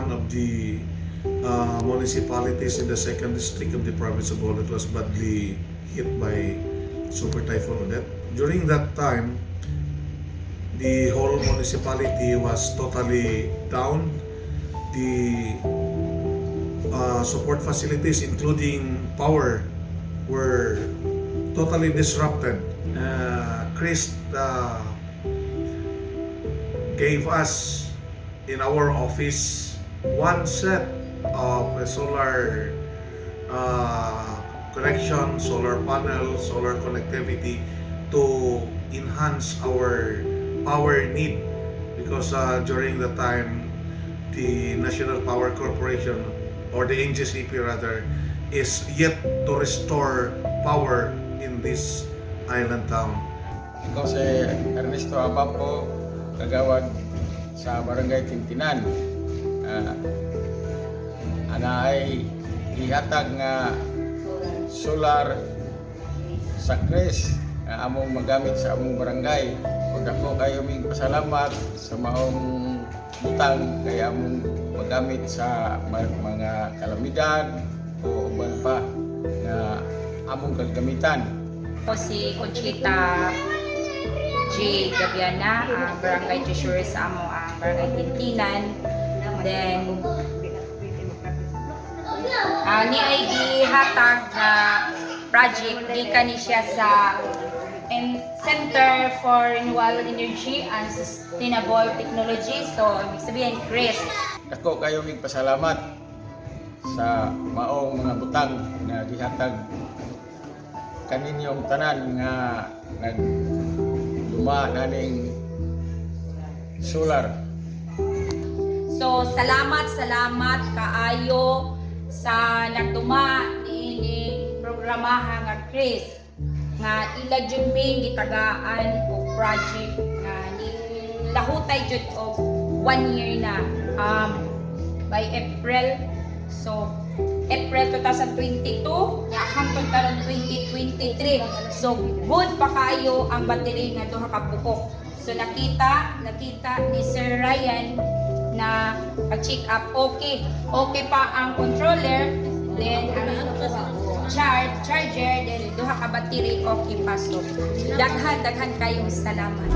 one of the municipalities in the second district of the province of Bohol that was badly hit by Super Typhoon Odette. During that time, the whole municipality was totally down. The support facilities, including power, were totally disrupted. Chris gave us in our office one set of a solar connection, solar panel, solar connectivity to enhance our power need, because during the time the National Power Corporation, or the NGCP rather, is yet to restore power in this island town. Ikaw si Ernesto Abapo, kagawad sa Barangay Tintinan. Ana ay ihatag nga solar sa Chris nga among magamit sa among barangay. Ug ako kayo mig pasalamat sa maong butang kay among magamit sa mga kalamidad o uban pa na among gagamitan. Ako si Conchita J. Gabiana, ang barangay treasurer sa amo ang barangay Tintinan. Then ni ay gihatag na project gikan ni siya sa Center for Renewable Energy and Sustainable Technology. So, ibig sabihin, Chris. Ako kayo mig pasalamat sa maong mga butang na gihatag kaninyong tanan nga nagluma naning solar. So, salamat kaayo sa nagduma ni programahan nga Chris nga ila jud may gitagaan o project nga lahutay jud og 1 year na by April. So April 2022 hangtod karon 2023. So good pa kayo ang battery nga duha ka bukok. So nakita ni Sir Ryan na pag-check up, okay pa ang controller, then ang charger, then duha ka battery, okay pa. So daghan kayong salamat.